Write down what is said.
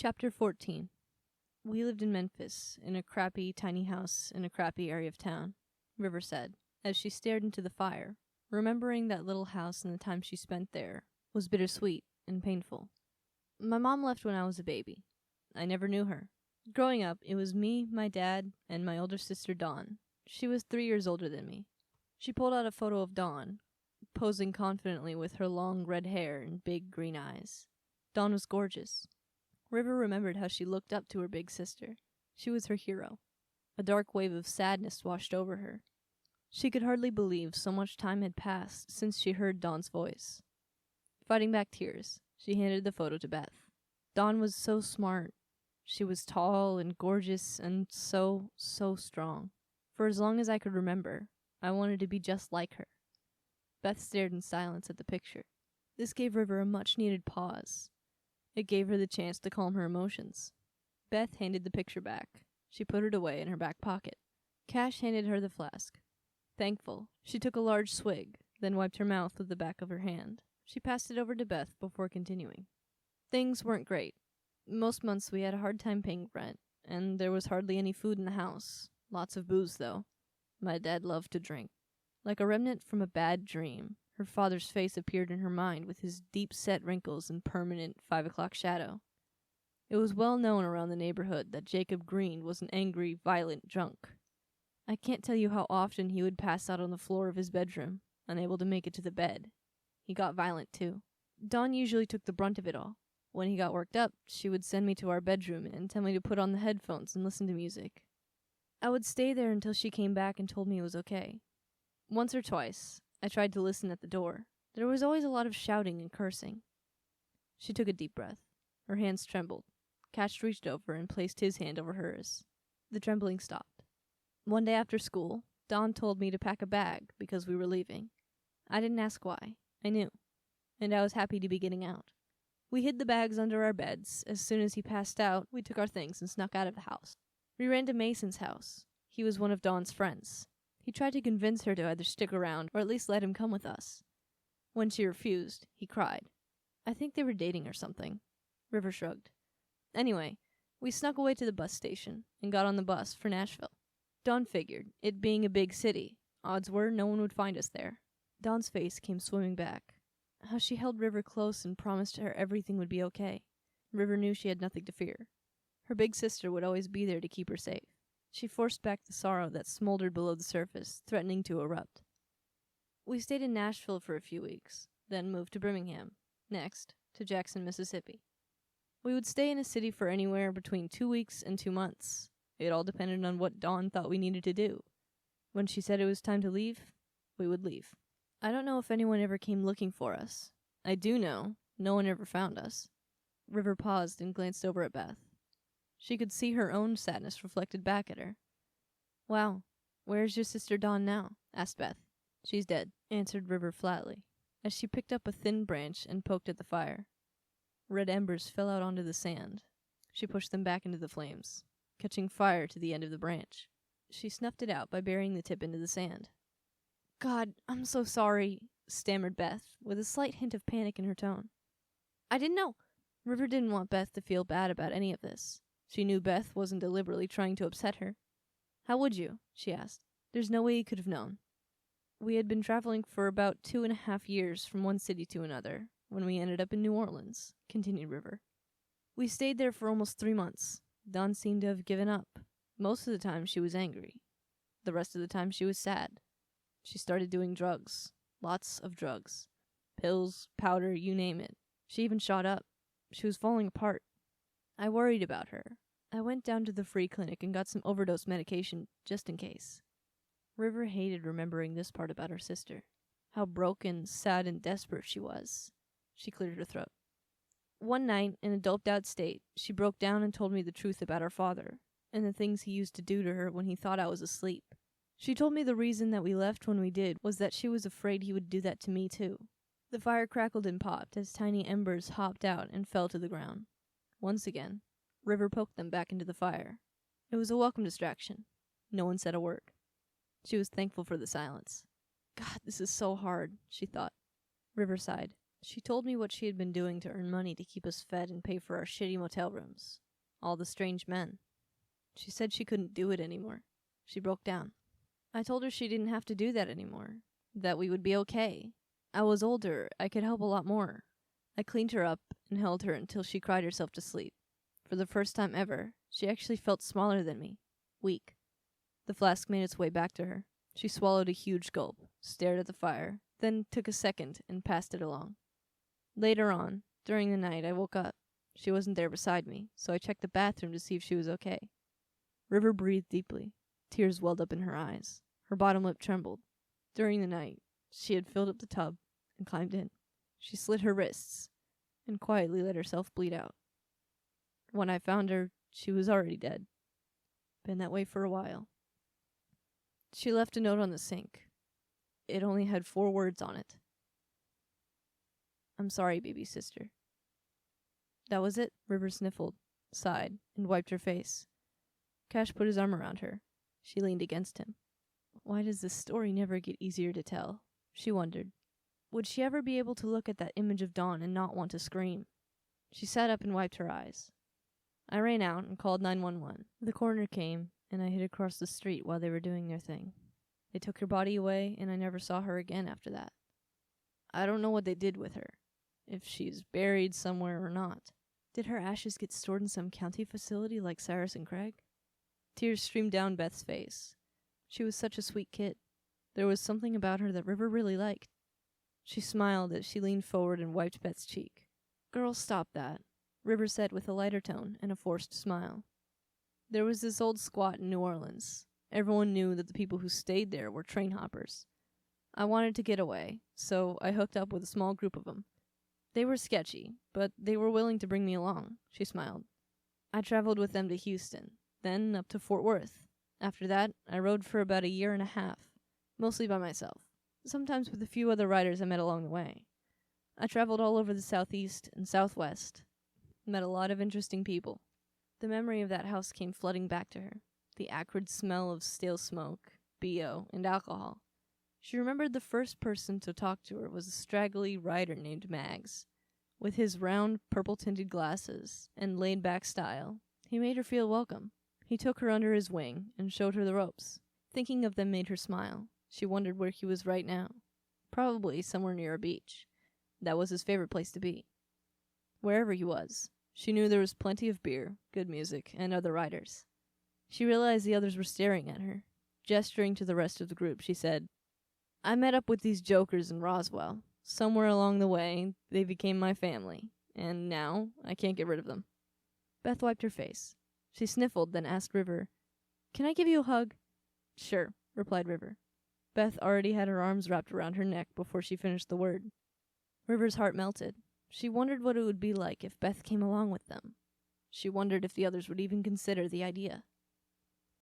Chapter 14. We lived in Memphis, in a crappy, tiny house in a crappy area of town, River said, as she stared into the fire. Remembering that little house and the time she spent there was bittersweet and painful. My mom left when I was a baby. I never knew her. Growing up, it was me, my dad, and my older sister Dawn. She was 3 years older than me. She pulled out a photo of Dawn, posing confidently with her long red hair and big green eyes. Dawn was gorgeous. River remembered how she looked up to her big sister. She was her hero. A dark wave of sadness washed over her. She could hardly believe so much time had passed since she heard Dawn's voice. Fighting back tears, she handed the photo to Beth. Dawn was so smart. She was tall and gorgeous and so strong. For as long as I could remember, I wanted to be just like her. Beth stared in silence at the picture. This gave River a much-needed pause. It gave her the chance to calm her emotions. Beth handed the picture back. She put it away in her back pocket. Cash handed her the flask. Thankful, she took a large swig, then wiped her mouth with the back of her hand. She passed it over to Beth before continuing. Things weren't great. Most months we had a hard time paying rent, and there was hardly any food in the house. Lots of booze, though. My dad loved to drink. Like a remnant from a bad dream, her father's face appeared in her mind with his deep-set wrinkles and permanent 5 o'clock shadow. It was well known around the neighborhood that Jacob Green was an angry, violent drunk. I can't tell you how often he would pass out on the floor of his bedroom, unable to make it to the bed. He got violent, too. Dawn usually took the brunt of it all. When he got worked up, she would send me to our bedroom and tell me to put on the headphones and listen to music. I would stay there until she came back and told me it was okay. Once or twice, I tried to listen at the door. There was always a lot of shouting and cursing. She took a deep breath. Her hands trembled. Cash reached over and placed his hand over hers. The trembling stopped. One day after school, Dawn told me to pack a bag because we were leaving. I didn't ask why. I knew. And I was happy to be getting out. We hid the bags under our beds. As soon as he passed out, we took our things and snuck out of the house. We ran to Mason's house. He was one of Dawn's friends. He tried to convince her to either stick around or at least let him come with us. When she refused, he cried. I think they were dating or something. River shrugged. Anyway, we snuck away to the bus station and got on the bus for Nashville. Dawn figured, it being a big city, odds were no one would find us there. Dawn's face came swimming back. How she held River close and promised her everything would be okay. River knew she had nothing to fear. Her big sister would always be there to keep her safe. She forced back the sorrow that smoldered below the surface, threatening to erupt. We stayed in Nashville for a few weeks, then moved to Birmingham, next to Jackson, Mississippi. We would stay in a city for anywhere between 2 weeks and 2 months. It all depended on what Dawn thought we needed to do. When she said it was time to leave, we would leave. I don't know if anyone ever came looking for us. I do know no one ever found us. River paused and glanced over at Beth. She could see her own sadness reflected back at her. Wow, where's your sister Dawn now? Asked Beth. She's dead, answered River flatly, as she picked up a thin branch and poked at the fire. Red embers fell out onto the sand. She pushed them back into the flames, catching fire to the end of the branch. She snuffed it out by burying the tip into the sand. God, I'm so sorry, stammered Beth, with a slight hint of panic in her tone. I didn't know. River didn't want Beth to feel bad about any of this. She knew Beth wasn't deliberately trying to upset her. How would you? She asked. There's no way you could have known. We had been traveling for about 2.5 years from one city to another, when we ended up in New Orleans, continued River. We stayed there for almost 3 months. Dawn seemed to have given up. Most of the time she was angry. The rest of the time she was sad. She started doing drugs. Lots of drugs. Pills, powder, you name it. She even shot up. She was falling apart. I worried about her. I went down to the free clinic and got some overdose medication, just in case. River hated remembering this part about her sister. How broken, sad, and desperate she was. She cleared her throat. One night, in a doped-out state, she broke down and told me the truth about our father, and the things he used to do to her when he thought I was asleep. She told me the reason that we left when we did was that she was afraid he would do that to me too. The fire crackled and popped as tiny embers hopped out and fell to the ground. Once again, River poked them back into the fire. It was a welcome distraction. No one said a word. She was thankful for the silence. God, this is so hard, she thought. River sighed. She told me what she had been doing to earn money to keep us fed and pay for our shitty motel rooms. All the strange men. She said she couldn't do it anymore. She broke down. I told her she didn't have to do that anymore. That we would be okay. I was older. I could help a lot more. I cleaned her up and held her until she cried herself to sleep. For the first time ever, she actually felt smaller than me. Weak. The flask made its way back to her. She swallowed a huge gulp, stared at the fire, then took a second and passed it along. Later on, during the night, I woke up. She wasn't there beside me, so I checked the bathroom to see if she was okay. River breathed deeply. Tears welled up in her eyes. Her bottom lip trembled. During the night, she had filled up the tub and climbed in. She slit her wrists and quietly let herself bleed out. When I found her, she was already dead. Been that way for a while. She left a note on the sink. It only had 4 words on it. I'm sorry, baby sister. That was it. River sniffled, sighed, and wiped her face. Cash put his arm around her. She leaned against him. Why does this story never get easier to tell? She wondered. Would she ever be able to look at that image of Dawn and not want to scream? She sat up and wiped her eyes. I ran out and called 911. The coroner came, and I hid across the street while they were doing their thing. They took her body away, and I never saw her again after that. I don't know what they did with her, if she's buried somewhere or not. Did her ashes get stored in some county facility like Cyrus and Craig? Tears streamed down Beth's face. She was such a sweet kid. There was something about her that River really liked. She smiled as she leaned forward and wiped Beth's cheek. Girl, stop that, River said with a lighter tone and a forced smile. There was this old squat in New Orleans. Everyone knew that the people who stayed there were train hoppers. I wanted to get away, so I hooked up with a small group of them. They were sketchy, but they were willing to bring me along, she smiled. I traveled with them to Houston, then up to Fort Worth. After that, I rode for about 1.5 years, mostly by myself, sometimes with a few other riders I met along the way. I traveled all over the southeast and southwest, met a lot of interesting people. The memory of that house came flooding back to her, the acrid smell of stale smoke, BO, and alcohol. She remembered the first person to talk to her was a straggly rider named Mags. With his round, purple-tinted glasses and laid-back style, he made her feel welcome. He took her under his wing and showed her the ropes. Thinking of them made her smile. She wondered where he was right now. Probably somewhere near a beach. That was his favorite place to be. Wherever he was, she knew there was plenty of beer, good music, and other riders. She realized the others were staring at her. Gesturing to the rest of the group, she said, I met up with these jokers in Roswell. Somewhere along the way, they became my family, and now I can't get rid of them. Beth wiped her face. She sniffled, then asked River, Can I give you a hug? Sure, replied River. Beth already had her arms wrapped around her neck before she finished the word. River's heart melted. She wondered what it would be like if Beth came along with them. She wondered if the others would even consider the idea.